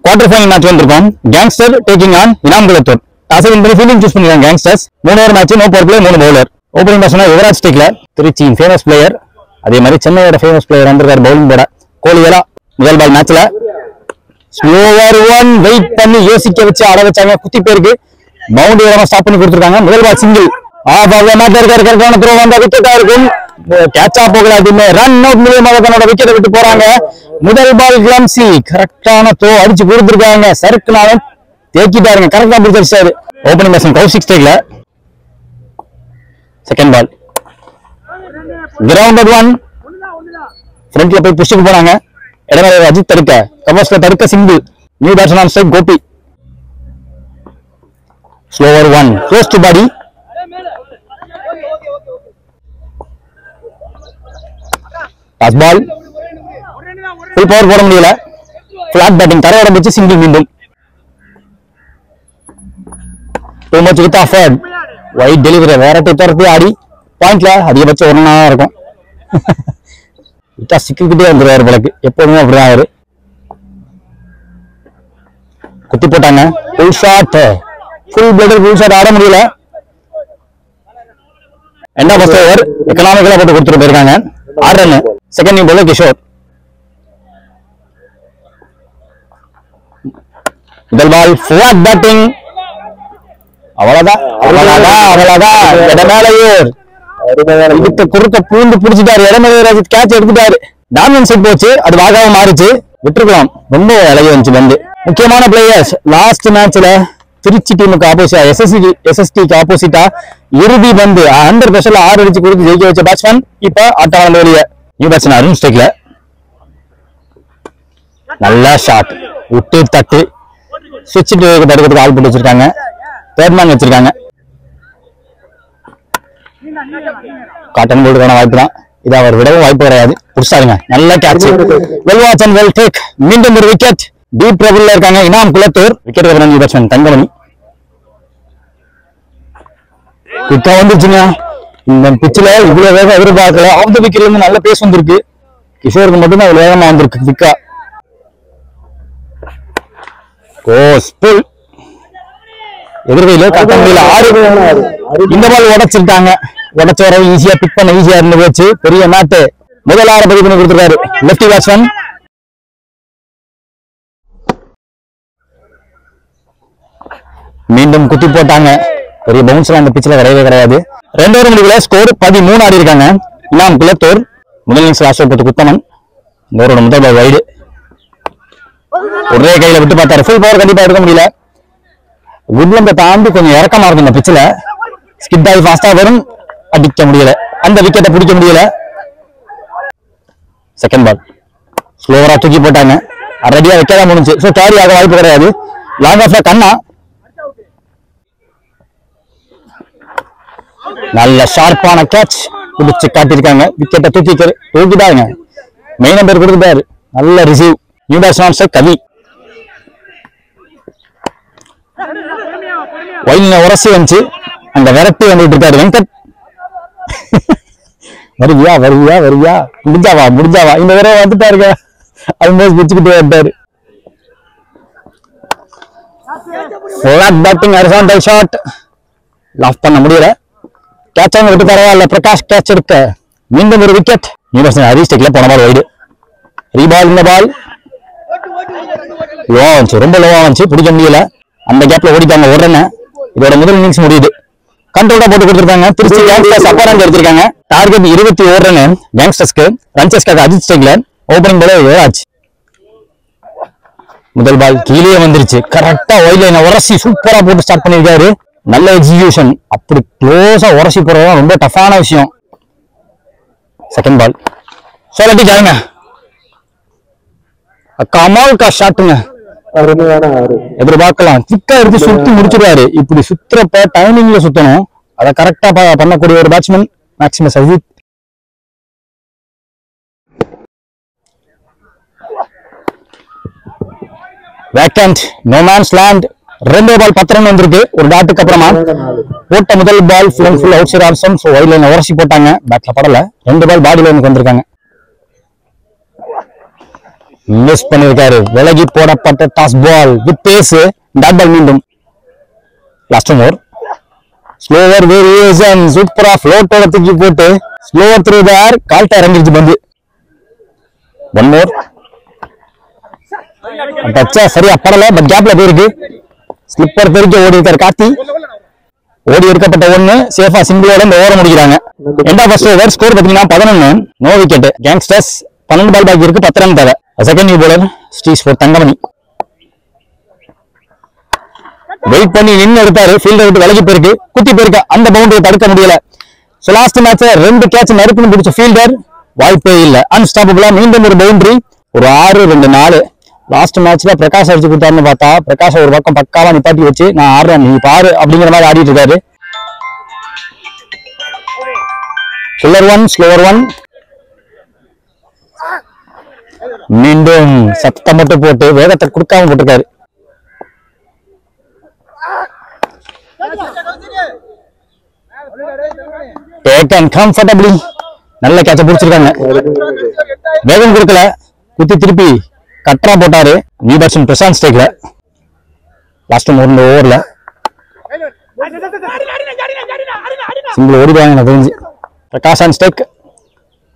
Quarter final match வந்திருக்கோம். Gangster taking on Inam Kulathur. Toss win பண்ணி fielding choose பண்ணிருக்காங்க gangsters. 3 over match, no power play, 3 bowler. Opening batsman Yuvraj ஸ்டிக்ல, திருச்சியின் famous player. அதே மாதிரி சென்னையோட ஃபேமஸ் பிளேயர் வந்திருக்காரு பவுலிங் போட. கோலிவேலா முதல் பால் மேட்ச்ல ஸ்லோவர் ஒன் வெயிட் பண்ணி யோசிக்க வச்சு ஆட வச்சாங்க. குத்தி பேருக்கு பவுண்டரி வராம ஸ்டாப் பண்ணி கொடுத்துருக்காங்க. முதல் ball single off off match இருக்காரு. கரெக்டான த்ரோ வந்தா விக்கெட்டா இருக்கும். கேட்சா போகல, அதுமே ரன் அவுட் மூலமாக தன்னோட விக்கெட்டை விட்டு போறாங்க. முதல் பால் கிளம்சி கரெக்டான த்ரோ அடிச்சு கொடுத்துருக்காங்க. சறுக்குனாலும் தேக்கிட்டாருங்க, கரெக்டா பிடிச்சிருச்சாரு. ஓப்பனிங் பேட்ஸ்மேன் கௌஷிக் ஸ்டேக்ல. செகண்ட் பால் கிரவுண்டட் ஒன், ஃப்ரண்ட்ல போய் புஷ்க்கு போனாங்க. இடமே அஜித் தடுக்க, கமோஸ்ல தடுக்க single. New batsman on strike Gopi. Slower one close to body. Fast ball full power போட முடியல. பிளாட் பேட்டிங் தர உடம்பு சிங்கிள். மீண்டும் too much width offered wide delivery வேறத்தை துரத்தி ஆடி பாயிண்ட்ல அதிகபட்சம் 1 ரன் இருக்கும். விட்டா சிக்கிக்கிட்டே வந்துருவாரு போலக்கு, எப்போதுமே அப்படிதான் அவரு. குத்தி போட்டாங்க. ஃபுல் ஷாட், ஃபுல் பிளேடர் ஃபுல் ஷாட் ஆட முடியல. என்ன ஃபர்ஸ்ட் ஓவர் எக்கனாமிக்கலா போட்டு கொடுத்துட்டு போயிருக்காங்க. 6 run. Second new bowler Kishore. முதல் பால் ஃபிளாட் பேட்டிங். அவ்வளவுதான் இடமேலையூர் இதுக்கு குறுக்க பூண்டு பிடிச்சிட்டாரு. இடமேலையூர் கேட்ச் எடுத்துட்டாரு. டாமினன்ஸ் செட் போச்சு, அது வாகாவ மாறிச்சு. விட்டுருக்கலாம், ரொம்ப இலகி வந்துச்சு பந்து. முக்கியமான பிளேயர்ஸ் லாஸ்ட் மேட்ச்ல திருச்சி டீமுக்கு ஆப்போசிட்டா எஸ்எஸ்டிக்கு ஆப்போசிட்டா இறுதி பந்து 100% 6 அடிச்சு கொடுத்து ஜெயிக்க வச்ச பேட்ஸ்மேன் இப்ப ஆட்டம் வெளியே. நியூ பேட்ஸ்மேன் அருண் ஸ்டேக்ல. நல்ல ஷாட், விட்டு தட்டு சுவிட்ச் தடுக்கிறதுக்கு ஆள் போட்டு வச்சிருக்காங்க. தேர்ட் மேன் வச்சிருக்காங்க. காட்டன் போல்டுக்கான வாய்ப்பு தான் இது, அவர் விடவும் வாய்ப்பு கிடையாது. புடிச்சாருங்க, நல்ல catch. Well watch and well take. மீண்டும் ஒரு விக்கெட். டீப் ட்ரபிள்ல இருக்காங்க Inam Kulathur. Wicket new batsman Thangamani. குத்தா வந்துருச்சுங்க. இந்த பிச்சில இவ்வளவு வேகம் எதிர்பார்க்கல. ஆஃப் த விக்கெட்ல இருந்து நல்ல பேஸ் வந்திருக்கு. கிஷோருக்கு மட்டும் தான் வேகமா வந்திருக்கு விக்கா. எதிர்வையில கட்ட முடியல. 6. இந்த பால் உடைச்சிருக்காங்க. உடைச்ச வரவு ஈஸியா பிக் பண்ண ஈஸியா இருந்து போச்சு. பெரிய நாட்டு முதல் 6 பதிவு பண்ணி கொடுத்துருக்காரு லெப்டி பேட்ஸ்மேன். மீண்டும் குத்தி போட்டாங்க. பெரிய பவுன்ஸ் அந்த பிச்சில் கிடையவே கிடையாது. 2 ஓவர் முடிவுல ஸ்கோர் 13 ஆடி இருக்காங்க. இனாம் குலத்தூர். முதல் இன்னிங்ஸ் லாஸ்ட் ஓவர் குத்தமன். இந்த ஓவரோட முதல் பால் வைடு. ஒரே கையில விட்டு பார்த்தாரு. ஃபுல் பவர் கண்டிப்பா எடுக்க முடியல. குட்லந்த தாண்டி கொஞ்சம் இறக்கமா இருக்கும் இந்த பிச்சில். ஸ்கிட் ஆகி ஃபாஸ்டா வரும், அடிக்க முடியல. அந்த விக்கெட்டை பிடிக்க முடியல. செகண்ட் பால் ஸ்லோவரா தூக்கி போட்டாங்க. ரெடியா வைக்கதான் முடிஞ்சு. ஸோ கேரி ஆக வாய்ப்பு கிடையாது. லாங் ஆஃப்ல கண்ணா நல்ல ஷார்ப்பான கேட்ச் பிடிச்சு காட்டியிருக்காங்க. விக்கெட்டை தூக்கிட்டாங்க. மெயின் நம்பர் கொடுத்துட்டாரு. நல்ல ரிசீவ். நியூ பேட்ஸ்மேன் கவி. வயலின உரசி வந்துச்சு. அந்த விரட்டி வந்துட்டு இருக்காரு வெங்கட். வருவியா முடிஞ்சாவா இந்த தடவை வந்துட்டாருங்க. அது மாதிரி பிடிச்சுக்கிட்டே வந்துட்டாரு. பேட்டிங் ஹரிசாண்டல் ஷாட் லாஃப் பண்ண முடியல. கேட்ச் ஆக விட்டு பரவாயில்ல. பிரகாஷ் கேட்ச் எடுக்க மீண்டும் ஒரு விக்கெட். நியூ பேட்ஸ்மேன் ஹரி ஸ்டேக்ல போன பால் வைடு. ரீபால். இந்த பால் லோவா வந்துச்சு, ரொம்ப லோவா வந்துச்சு, பிடிக்க முடியல. அந்த கேப்ல ஓடிட்டாங்க. உடனே இதோட முதல் இன்னிங்ஸ் முடியுது. கண்ட்ரோலா போட்டு கொடுத்துருக்காங்க. திருச்சி கேங்ஸ்டர்ஸ் அப்பர் ரன் எடுத்திருக்காங்க. டார்கெட் 21 ரன் கேங்ஸ்டர்ஸ்க்கு. ரன்சஸ்க்காக அஜித் ஸ்டேக்ல. Opening ball Yuvraj. முதல் பால் கீழே வந்துருச்சு. கரெக்டா ஒயிட் லைனை உரசி சூப்பரா போட்டு ஸ்டார்ட் பண்ணிருக்காரு. நல்ல எக்ஸிகியூஷன். அப்படி க்ளோஸா உரசி போறதுதான் ரொம்ப டஃபான விஷயம். செகண்ட் பால் சொல்லட்டி ஜாங்க கமால் கா ஷாட்டுங்க. எதிர்பார்க்கலாம். திக்கா எடுத்து சுத்தி முடிச்சிருவாரு. இப்படி சுத்துறப்ப டைமிங்ல சுத்தணும். அதை கரெக்டா பண்ணக்கூடிய ஒரு பேட்ஸ்மேன் மேக்ஸிமஸ் Ajith. Vacant, no man's land. 2 ball 10 run வந்திருக்கு. ஒரு டாட்டுக்கு அப்புறமா போட்ட முதல் ball full outside option. So wide line உரசி போட்டாங்க. பேட்ல படல. 2 பால் பாடி லைனுக்கு வந்திருக்காங்க. மிஸ் பண்ணிருக்காரு. விலகி போடப்பட்ட toss ball with pace. Dot ball மீண்டும். Last over. Slower variation. சூப்பரா ஃப்ளோட்டோட தூக்கி போட்டு ஸ்லோவர் த்ரூ தி ஏர். கால்ட்ட இறங்கிருச்சு பந்து. One more. டச்சா சரியா படல. பட் கேப்ல போயிருக்கு. ஸ்லிப்பர் பெருக்கி ஓடி இருக்காரு கார்த்தி. ஓடி எடுக்கப்பட்ட ஒண்ணு சேஃபா சிங்கிளோட இந்த ஓவர முடிக்கிறாங்க. எண்டா ஃபர்ஸ்ட் ஓவர். ஸ்கோர் பாத்தீங்கன்னா 11. No wicket. கேங்ஸ்டர்ஸ் 12 பால் பாக்கி இருக்கு. 10 ரன் தேவை. செகண்ட் நியூ பவுலர் ஸ்ரீஸ்போர்ட் தங்கமணி. வெயிட் பண்ணி நின்று எடுத்தாரு. ஃபீல்டர் விட்டு விலகி போயிருக்கு. குத்தி போயிருக்க. அந்த பவுண்டரியை தடுக்க முடியல. சோ லாஸ்ட் மேட்ச் 2 கேட்ச் நறுக்குன்னு பிடிச்ச ஃபீல்டர் வாய்ப்பே இல்ல. அன்ஸ்டாப்பபிளா மீண்டும் ஒரு பவுண்டரி. ஒரு 6-2-4. லாஸ்ட் மேட்ச்ல பிரகாஷ் அடிச்சு கொடுத்தாருன்னு பார்த்தா பிரகாஷ் ஒரு பக்கம் பக்காவா நிப்பாட்டி வச்சு நான் ஆடுறேன் நீ பாரு அப்படிங்கிற மாதிரி ஆடிட்டு இருக்காரு. Slower 1 slower 1. மீண்டும் சத்தம் மட்டும் போட்டு வேகத்தை கொடுக்காம போட்டிருக்காரு. கம்ஃபர்டபிளி நல்ல கேட்ச பிடிச்சிருக்காங்க. வேகம் கொடுக்கல. குத்தி திருப்பி கட்டரா போட்டாரு. நியூ பேட்ஸ்மேன் பிரசாந்த் ஸ்டேக்ல. லாஸ்ட் ஓவர்ல சிங்கிள் ஓடிடுவாங்க எனக்கு தெரிஞ்சு. பிரகாஷ் அண்ட் ஸ்டேக்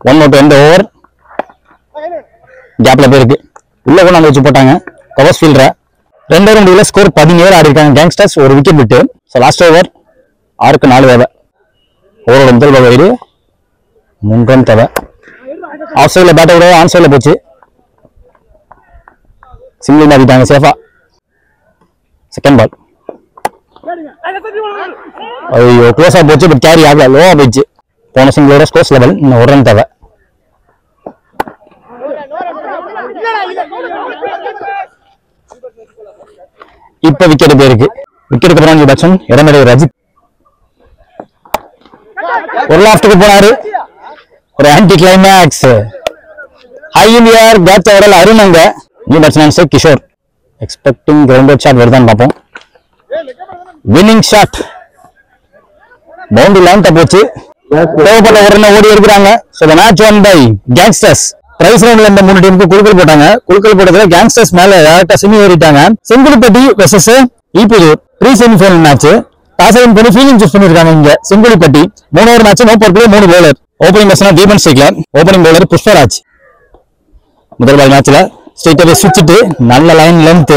1 அவுட். எந்த ஓவர் கேப்ல போயிருக்கு. உள்ள கொண்டாந்து வச்சு போட்டாங்க கவர்ஸ் ஃபீல்டரை. 2 ஓவர் முடியல. ஸ்கோர் 17 ஆடி இருக்காங்க கேங்ஸ்டர்ஸ். ஒரு விக்கெட் விட்டு. லாஸ்ட் ஓவர் 6-4 தேவை. ஓவரோட முதல் பால் வயிறு 3 ரன் தேவை. ஆஃப் சைட்ல பேட்டை விட ஆன் சைட்ல போச்சு. சிங்கிள் மாறிட்டாங்க சேஃபா. Second ball. ஐயோ க்ளோஸா போச்சு. பட் கேரி ஆகல. லோவா போயிடுச்சு. போன சிங்கிளோட ஸ்கோர்ஸ் லெவல். இன்னும் 1 ரன் தேவை. இப்ப விக்கெட் போயிருக்கு. விக்கெட்டுக்கு அப்புறம் பேட்ஸ்மேன் இடமேடை ரஜித். ஒரு லாஃப்ட்டுக்கு போனாரு. ஒரு anticlimax. High in air catch ஓடல் அருணங்க. New batsman Kishore. Expecting grounded shot வருதான்னு பார்ப்போம். Winning shot. பவுண்டரி லைன் போச்சு. தேவைப்பட்ட ஒரு ரன் ஓடி இருக்கிறாங்க. So the match won by gangsters. Prize ரவுண்ட்ல இந்த 3 டீமுக்கு குலுக்கல் போட்டாங்க. குலுக்கல் போட்டதுல கேங்ஸ்டர்ஸ் மேல டேரக்டா செமி ஏறிட்டாங்க. Sengudipatti versus Eepputhur pre semi final match. Toss பண்ணி ஃபீல்டிங் சூஸ் பண்ணிருக்காங்க இங்க Sengudipatti. 3 over match. No power play 3 bowler. Opening batsman Deepan ஸ்டேக்ல. Opening bowler Pushparaj. முதல் பால் மேட்ச்ல ஸ்ட்ரைட்டாவே சுவிட்சிட்டு நல்ல லைன் லென்த்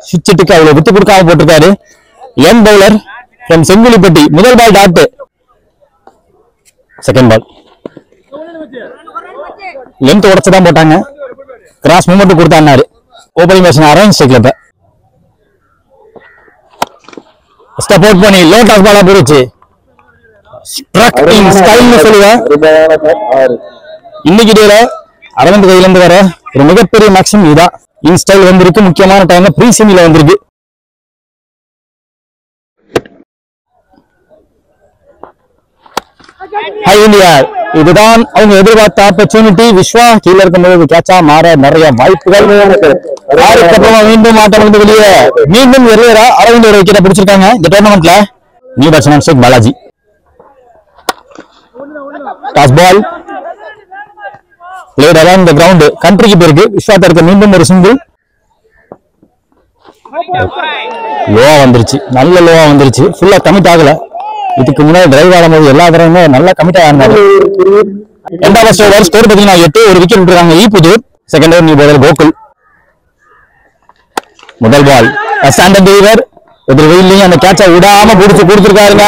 சுவிட்சிட்டுக்கு அவ்வளவு விட்டு கொடுக்காம போட்டிருக்காரு. Young bowler from Sengudipatti. முதல் ball dot. Second ball length உடச்சுதான் போட்டாங்க. கிராஸ் மூவ்மெண்ட் கொடுத்தாரு. ஓபனிங் பேட்ஸ்மேன் அரவிந்த் ஸ்டேக்ல சப்போர்ட் பண்ணி லோ டாஸ் பாலா போடுச்சு. ஸ்ட்ரக் இன் ஸ்டைல்னு சொல்லுவேன். இன்னைக்கு டேல அரவிந்த் கையில இருந்து வர ஒரு மிகப்பெரிய மேக்ஸிமம் இதான். இன் ஸ்டைல் வந்திருக்கு. முக்கியமான டைம்ல ப்ரீ செமில வந்திருக்கு. High India. இதுதான் அவங்க எதிர்பார்த்த ஆப்பர்ச்சுனிட்டி. விஸ்வா கீழே இருக்கும்போது கேட்சா மாற நிறைய வாய்ப்புகள். அதுக்கப்புறமா மீண்டும் ஆட்டம் வந்து வெளியே. மீண்டும் எல்லையரா அரவிந்த் ஒரு விக்கெட்டை பிடிச்சிருக்காங்க இந்த டோர்னமெண்ட்ல. New batsman Sheikh Balaji. Toss ball played around the ground. கண்ட்ரிக்கு போயிருக்கு. விஸ்வா தடுக்க மீண்டும் ஒரு சிங்கிள். லோவா வந்துருச்சு. நல்ல லோவா வந்துருச்சு. ஃபுல்லா கமிட் ஆகல. இதுக்கு முன்னாடி டிரைவ் ஆடும்போது எல்லா தடவையுமே நல்லா கமிட் ஆனாரு. ரெண்டாவது ஓவர் ஸ்கோர் பாத்தீங்கன்னா 8. ஒரு விக்கெட் விட்டுருக்காங்க Eepputhur. Second over new bowler Gokul. முதல் பால் ஸ்டாண்டர்ட் டெலிவர். எதிர் வெயிலையும் அந்த கேட்சை விடாம பிடிச்சு கொடுத்துருக்காருங்க.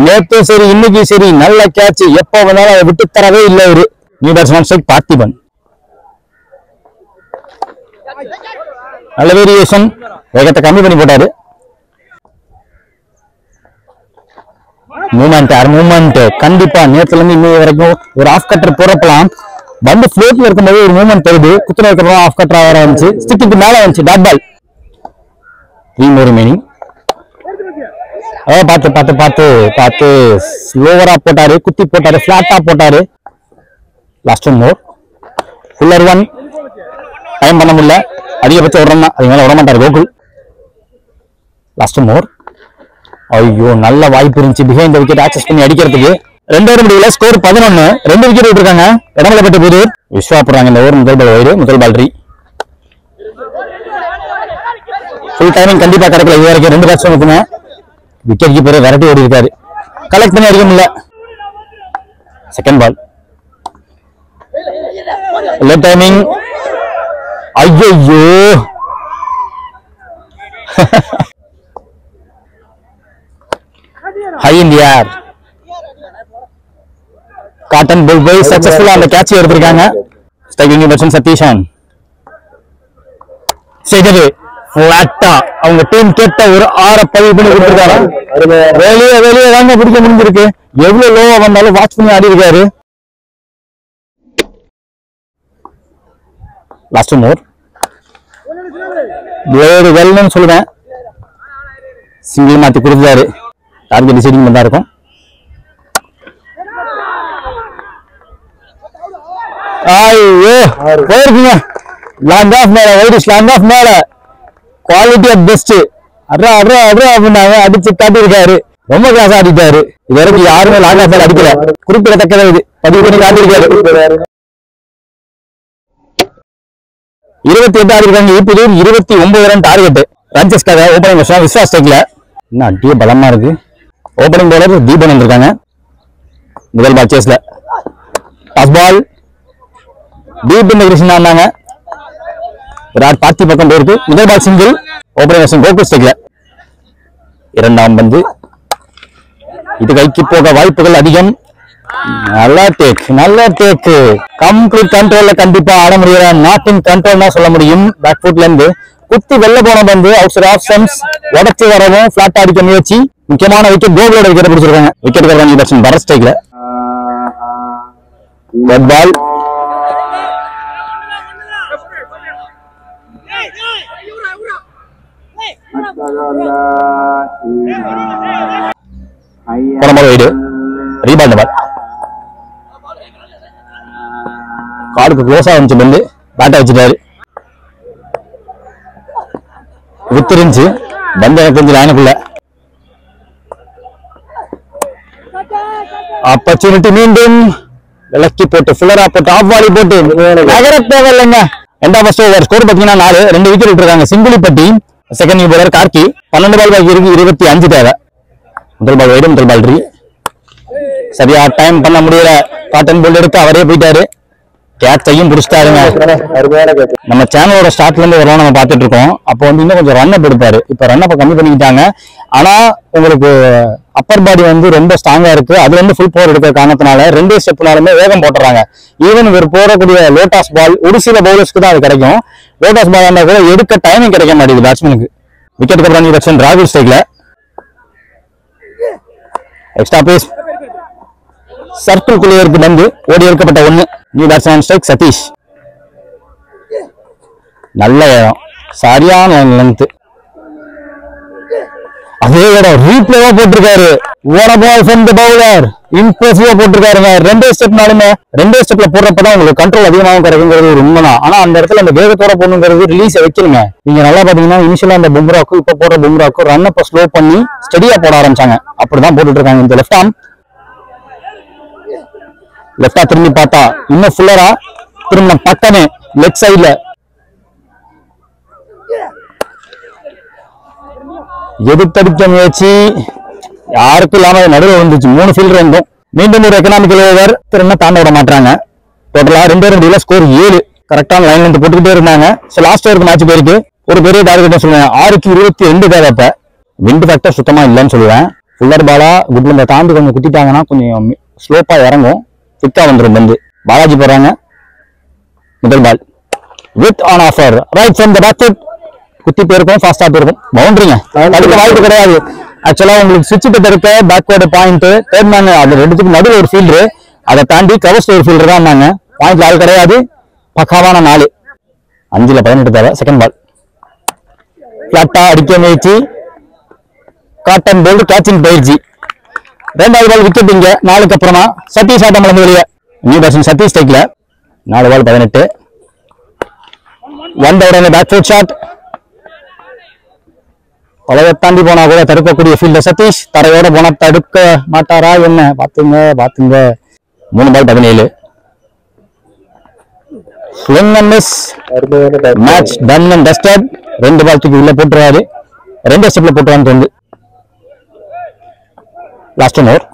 நேற்றும் சரி இன்னைக்கு சரி நல்ல கேட்ச். எப்போ வந்தாலும் அதை விட்டு தரவே இல்லை. ஒரு நியூ பேட்ஸ்மேன் ஷேக் பார்த்திபன். நல்ல வேரியேஷன். வேகத்தை கம்மி பண்ணி போட்டாரு. மூவ்மெண்ட் கண்டிப்பா நேத்துல இருந்து இன்னும் வரைக்கும் ஒரு ஆஃப் கட்டர் போறப்பலாம் வந்து ஃப்ளோட்ல இருக்கும்போது ஒரு மூவ்மெண்ட் தருது. குத்துன இருக்கிறோம் ஆஃப் கட்டர் ஆக வந்துச்சு. ஸ்டிக்கு மேல வந்துச்சு. Dot ball. 3 more remaining. பார்த்து பார்த்து பார்த்து பார்த்து ஸ்லோவரா போட்டாரு. குத்தி போட்டாரு. பிளாட்டா போட்டாரு. Last one more. Fuller 1. Time பண்ண முடியல. அதிகபட்சம் ஒரு ரன். அது மேல விட மாட்டாரு கோகுல். லாஸ்ட் மோர். ஐயோ நல்ல வாய்ப்பு இருந்துச்சு பிஹைண்ட் விக்கெட் ஆக்சஸ் பண்ணி அடிக்கிறதுக்கு. 2 ஓவர் முடியல. ஸ்கோர் 11. 2 விக்கெட் விட்டுருக்காங்க. இடமலைப்பட்ட போது விஸ்வா போடுறாங்க இந்த ஓவர். முதல் பால் வயிறு. முதல் பால் ரீ. ஃபுல் டைமிங் கண்டிப்பா கிடைக்கல இது வரைக்கும். 2 பேட்ஸ்மேனுக்குமே விக்கெட் கீப்பர் விரட்டி ஓடி இருக்காரு. கலெக்ட் பண்ணி அடிக்க முடியல. Second ball left timing. ஐயோ high in the air. Caught and புல் பாய் சக்சஸ்ஃபுல்லா அந்த கேட்ச் எடுத்திருக்காங்க. ஸ்ட்ரைக்கிங் பேட்ஸ்மேன் சதீஷன் செய்தது பிளாட்டா அவங்க டீம் கேட்ட ஒரு 6 பதிவு பண்ணி கொடுத்திருக்காரு. வெளியே தாங்க பிடிக்க முடிஞ்சிருக்கு. எவ்வளவு லோவா வந்தாலும் வாட்ச் பண்ணி ஆடி இருக்காரு. லாஸ்ட் மோர் பிளேடு வெல்னு சொல்லுவேன். சிங்கிள் மாத்தி கொடுத்தாரு. டார்கெட் டிசைடிங் பண்ணா இருக்கும். ஐயோ போயிருக்குங்க. லாங் ஆஃப் மேல வைடிஷ் லாங் ஆஃப் மேல குவாலிட்டி ஆஃப் பெஸ்ட். அட்ரா அப்படின்னாங்க. அடிச்சு காட்டியிருக்காரு. ரொம்ப கிளாஸ் ஆடிட்டாரு. இது வரைக்கும் யாருமே லாங் ஆஃப் மேல அடிக்கல. குறிப்பிடத்தக்கது இது. பதிவு பண்ணி காட்டியிருக்காரு. 28 ஆடிருக்காங்க. இப்போது 29 ரன் டார்கெட். ரன்சஸ்க்காக ஓபனிங் பேட்ஸ்மேன் விஸ்வாஸ் ஸ்ட்ரைக்ல. இன்னும் அடியே பலமா இருக்கு. ஓபனிங் பவுலர் தீபன் வந்திருக்காங்க. முதல் பால் சேஸ்ல toss ball deep in Krishna இருந்தாங்க. விராட் பாத்தி பக்கம் போயிருக்கு. முதல் ball single. Opening batsman Gokul ஸ்ட்ரைக்ல. இரண்டாம் பந்து இது கைக்கு போக வாய்ப்புகள் அதிகம். நல்ல டேக் கம்ப்ளீட் கண்ட்ரோல்ல கண்டிப்பா ஆட முடியல. நாட் இன் கண்ட்ரோல் தான் சொல்ல முடியும். பேக் ஃபுட்ல இருந்து குத்தி வெள்ள போன பந்து அவுட் சைட் ஆஃப் ஸ்டம்ப்ஸ் உடச்சு வரவும் பிளாட் அடிக்க முயற்சி. முக்கியமான விக்கெட் கோகுலோட விக்கெட் பிடிச்சிருக்காங்க. விக்கெட் கவர்னிங் பேட்ஸ்மேன் பரத் ஸ்ட்ரைக்ல. டெட் பால் வைடு ரீபால் பால் காடுக்கு க்ளோஸா வந்துச்சு. பந்து பேட்டை வச்சுட்டாரு. வித்திருந்துச்சு பந்து எனக்கு தெரிஞ்சு லைனுக்குள்ள. ஆப்பர்ச்சுனிட்டி மீண்டும் விலக்கி போட்டு ஃபில்லரா போட்டு ஆஃப் வாலி போட்டு நகர தேவையில்லைங்க. ரெண்டாம் ஃபர்ஸ்ட் ஓவர் ஸ்கோர் பாத்தீங்கன்னா 4. 2 விக்கெட் விட்டுருக்காங்க. சிங்குலிப்பட்டி செகண்ட் நியூ பவுலர் கார்கி. 12 பால் பாக்கி இருக்கு. 25 தேவை. முதல் பால் வைடு முதல் பால் ரீ. சரியா டைம் பண்ண முடியல. காட்டன் போல்ட் எடுத்து அவரே போயிட்டாரு. கேட்சையும் புடிச்சிட்டாருங்க. நம்ம சேனலோட ஸ்டார்ட்ல இருந்து வரலாம் நம்ம பார்த்துட்டு இருக்கோம். அப்போ வந்து இன்னும் கொஞ்சம் ரன் அப் எடுப்பாரு. இப்ப ரன் அப்ப கம்மி பண்ணிக்கிட்டாங்க. ஆனா உங்களுக்கு அப்பர் பாடி வந்து ரொம்ப ஸ்ட்ராங்கா இருக்கு. அது வந்து ஃபுல் பவர் எடுக்கிற காரணத்தினால 2 ஸ்டெப்னாலுமே வேகம் போட்டுறாங்க. ஈவன் இவர் போடக்கூடிய லோட்டாஸ் பால் ஒரு சில பவுலர்ஸ்க்கு தான் அது கிடைக்கும். லோட்டாஸ் பால் இருந்தா கூட எடுக்க டைமிங் கிடைக்க மாட்டேங்குது பேட்ஸ்மேனுக்கு. விக்கெட் கவர்னிங் பேட்ஸ்மேன் ராகுல் ஸ்ட்ரைக்ல. எக்ஸ்ட்ரா பேஸ் சர்க்கிள்குள்ளே இருக்கு. பந்து ஓடி எடுக்கப்பட்ட 1. New batsman strike Satish. நல்ல இடம். சரியான லென்த். அதே இடம் ரீப்ளேவா போட்டிருக்காரு. what a ball from the bowler. இம்ப்ரெசிவா போட்டிருக்காருங்க. 2 ஸ்டெப்னாலுமே 2 ஸ்டெப்ல போடுறப்பதான் உங்களுக்கு கண்ட்ரோல் அதிகமாகவும் கிடைக்குங்கிறது ஒரு உண்மைதான். ஆனா அந்த இடத்துல அந்த வேகத்தோட போடணுங்கிறது ரிலீஸ் வைக்கணுங்க. நீங்க நல்லா பாத்தீங்கன்னா இனிஷியலா அந்த பும்ராக்கும் இப்ப போடுற பும்ராக்கும் ரன் அப்ப ஸ்லோ பண்ணி ஸ்டெடியா போட ஆரம்பிச்சாங்க. அப்படிதான் போட்டுட்டு இருக்காங்க. இந்த லெஃப்ட் ஆர்ம் லெஃப்டா திரும்பி பார்த்தா இன்னும் ஃபுல்லரா திரும்ப பக்கமே லெஃப்ட் சைட்ல எதிர்த்தடிக்க முயற்சி யாருக்கும் இல்லாம நடுவில் வந்துச்சு. 3 ஃபீல்டர் இருந்தும் மீண்டும் ஒரு எக்கனாமிக்கல் ஓவர் திரும்ப தாண்ட விட மாட்டாங்க. டோட்டலா 2 ரன் ஸ்கோர் 7. கரெக்டான லைன்ல இருந்து போட்டுக்கிட்டே இருந்தாங்க. லாஸ்ட் ஓவருக்கு மேட்ச் போயிருக்கு. ஒரு பெரிய டார்கெட் சொல்லுவேன். 6க்கு 22 தேவை. இப்ப விண்ட் ஃபேக்டர் சுத்தமா இல்லைன்னு சொல்லுவேன். ஃபுல்லர் பாலா குட்ல தாண்டி கொஞ்சம் குத்திட்டாங்கன்னா கொஞ்சம் ஸ்லோப்பா இறங்கும். ஃபிட்டா வந்துடும் பந்து. பாலாஜி போறாங்க. முதல் ball with on offer right from the back foot. குத்தி போயிருக்கும். ஃபாஸ்டா போயிருக்கும். பவுண்டரிங்க. தடுக்க வாய்ப்பு கிடையாது. ஆக்சுவலா உங்களுக்கு சுவிட்ச் கிட்ட இருக்க பேக்வர்டு பாயிண்ட் தேர்ட் மேன் அது 2த்துக்கு நடுவில் ஒரு ஃபீல்டர். அதை தாண்டி கவர்ஸ் ஒரு ஃபீல்டர் தான் இருந்தாங்க. பாயிண்ட்ல ஆள் கிடையாது. பக்காவான 4. 5ல 18 தேவை. செகண்ட் பால் பிளாட்டா அடிக்க முயற்சி. காட்டன் போல்டு கேட்சிங் பயிற்சி. 2வது பால் விக்கெட். இங்க 4க்கு அப்புறமா சதீஷ் ஆட்டம் இழந்து வெளியே. நியூ பேட்ஸ்மேன் சதீஷ் ஸ்ட்ரைக்ல. 4 ball 18. 1 down back foot shot. வலையை தாண்டி போனா கூட தடுக்கக்கூடிய ஃபீல்டர் சதீஷ். தரையோட போனா தடுக்க மாட்டாரா என்ன? பாத்துங்க 3 ball 17. Swing and miss. Match done and dusted. 2 ball தூக்கி உள்ள போட்டுறாரு. 2 ஸ்டெப்ல போட்டுறான்னு தோணுது. Last one over.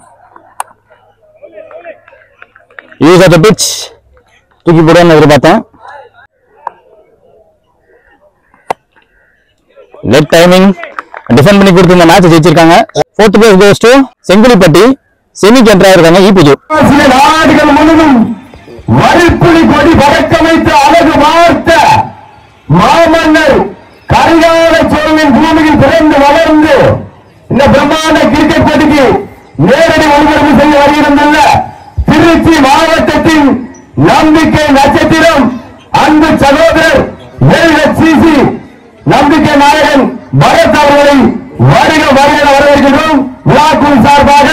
Use of the pitch. தூக்கி போடுவான்னு எதிர்பார்த்தேன். Let timing. டிஃபெண்ட் பண்ணி கொடுத்து இந்த மேட்ச் ஜெயிச்சிருக்காங்க. 4th place goes to செங்குலிப்பட்டி. செமிக்கு என்ட்ரா இருக்காங்க ஈபுஜு. நாடுகள் முழுவதும் வரிப்புலி கொடி பறக்கமைத்து அழகு வார்த்த மாமன்னர் கரிகால சோழனின் பூமியில் பிறந்து வளர்ந்து இந்த பிரம்மாண்ட கிரிக்கெட் போட்டிக்கு நேரடி ஒளிபரப்பு செய்ய வருகின்றன திருச்சி மாவட்டத்தின் நம்பிக்கை நட்சத்திரம் அன்பு சகோதரர் LHCC நம்பிக்கை நாயகன் பரத் அவர்களை வருக வருக வரவேற்கிறோம். விழாக்குழு சார்பாக